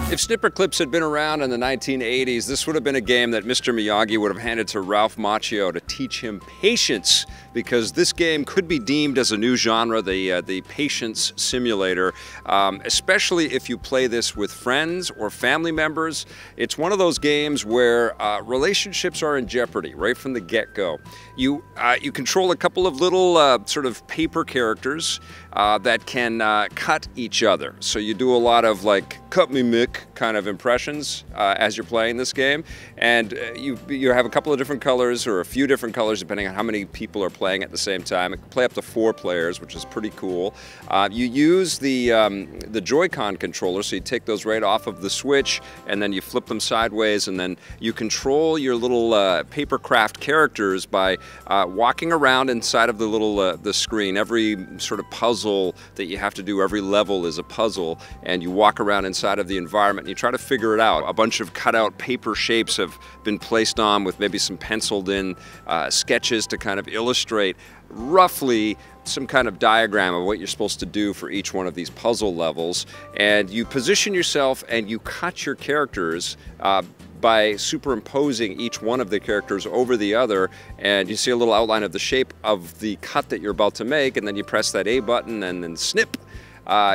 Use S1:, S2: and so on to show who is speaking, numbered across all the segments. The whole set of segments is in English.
S1: If Snipperclips had been around in the 1980s, this would have been a game that Mr. Miyagi would have handed to Ralph Macchio to teach him patience, because this game could be deemed as a new genre, the patience simulator, especially if you play this with friends or family members. It's one of those games where relationships are in jeopardy right from the get-go. You control a couple of little sort of paper characters that can cut each other. So you do a lot of like, cut me Mick kind of impressions as you're playing this game. And you have a couple of different colors, or a few different colors depending on how many people are playing at the same time. It can play up to 4 players, which is pretty cool. You use the Joy-Con controller, so you take those right off of the Switch and then you flip them sideways, and then you control your little paper craft characters by walking around inside of the little the screen. Every sort of puzzle that you have to do, every level is a puzzle, and you walk around inside of the environment and you try to figure it out. A bunch of cutout paper shapes have been placed on with maybe some penciled in sketches to kind of illustrate roughly some kind of diagram of what you're supposed to do for each one of these puzzle levels. And you position yourself and you cut your characters by superimposing each one of the characters over the other, and you see a little outline of the shape of the cut that you're about to make, and then you press that A button and then snip.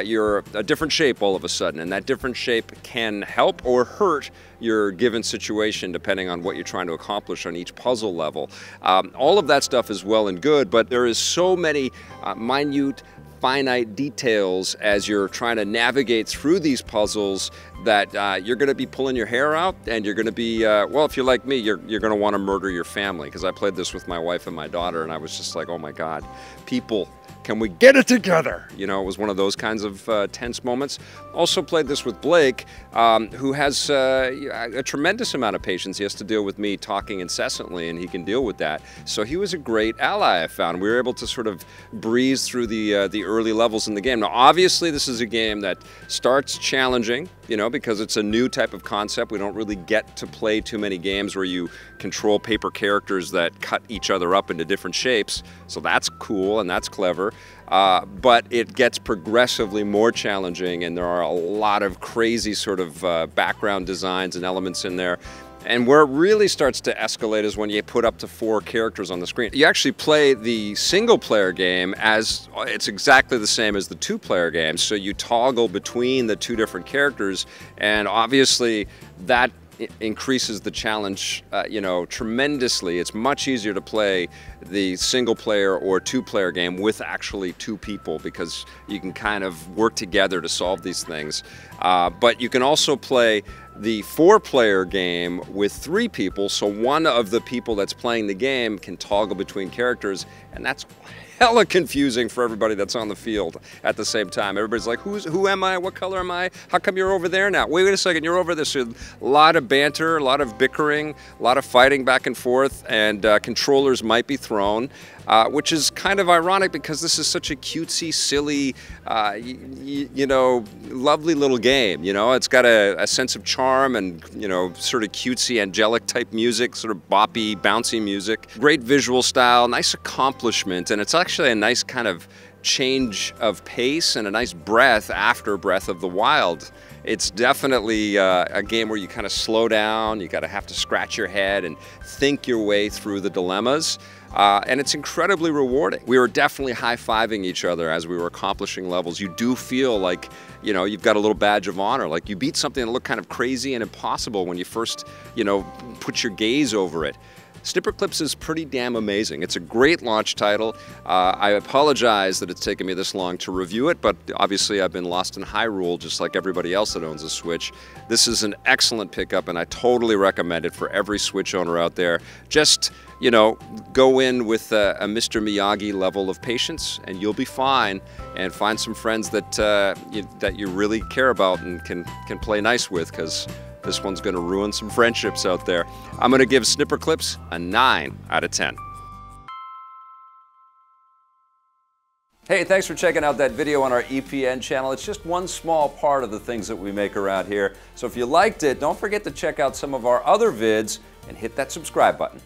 S1: You're a different shape all of a sudden, and that different shape can help or hurt your given situation depending on what you're trying to accomplish on each puzzle level. All of that stuff is well and good, but there is so many minute, finite details as you're trying to navigate through these puzzles that you're going to be pulling your hair out, and you're going to be, well, if you're like me, you're going to want to murder your family, because I played this with my wife and my daughter, and I was just like, oh my God, people, can we get it together? You know, it was one of those kinds of tense moments. Also played this with Blake, who has a tremendous amount of patience. He has to deal with me talking incessantly, and he can deal with that. So he was a great ally, I found. We were able to sort of breeze through the early levels in the game. Now, obviously, this is a game that starts challenging, you know, because it's a new type of concept. We don't really get to play too many games where you control paper characters that cut each other up into different shapes. So that's cool and that's clever. But it gets progressively more challenging, and there are a lot of crazy sort of background designs and elements in there. And where it really starts to escalate is when you put up to 4 characters on the screen. You actually play the single-player game as it's exactly the same as the 2-player game, so you toggle between the 2 different characters, and obviously that increases the challenge, you know, tremendously. It's much easier to play the single-player or 2-player game with actually 2 people, because you can kind of work together to solve these things. But you can also play the 4-player game with 3 people, so one of the people that's playing the game can toggle between characters, and that's hella confusing for everybody that's on the field at the same time. Everybody's like, who am I? What color am I? How come you're over there now? Wait a second, you're over this. A lot of banter, a lot of bickering, a lot of fighting back and forth, and controllers might be thrown, which is kind of ironic because this is such a cutesy, silly, you know, lovely little game. You know, it's got a sense of charm and, you know, sort of cutesy, angelic type music, sort of boppy, bouncy music. Great visual style, nice accomplishment, and it's actually a nice kind of change of pace and a nice breath after Breath of the Wild. It's definitely a game where you kind of slow down, you gotta have to scratch your head and think your way through the dilemmas. And it's incredibly rewarding. We were definitely high-fiving each other as we were accomplishing levels. You do feel like, you know, you've got a little badge of honor, like you beat something that looked kind of crazy and impossible when you first, you know, put your gaze over it. Snipperclips is pretty damn amazing. It's a great launch title. I apologize that it's taken me this long to review it, but obviously I've been lost in Hyrule just like everybody else that owns a Switch. This is an excellent pickup, and I totally recommend it for every Switch owner out there. Just, you know, go in with a Mr. Miyagi level of patience, and you'll be fine, and find some friends that you really care about and can play nice with, because this one's going to ruin some friendships out there. I'm going to give Snipperclips a 9 out of 10. Hey, thanks for checking out that video on our EPN channel. It's just one small part of the things that we make around here. So if you liked it, don't forget to check out some of our other vids and hit that subscribe button.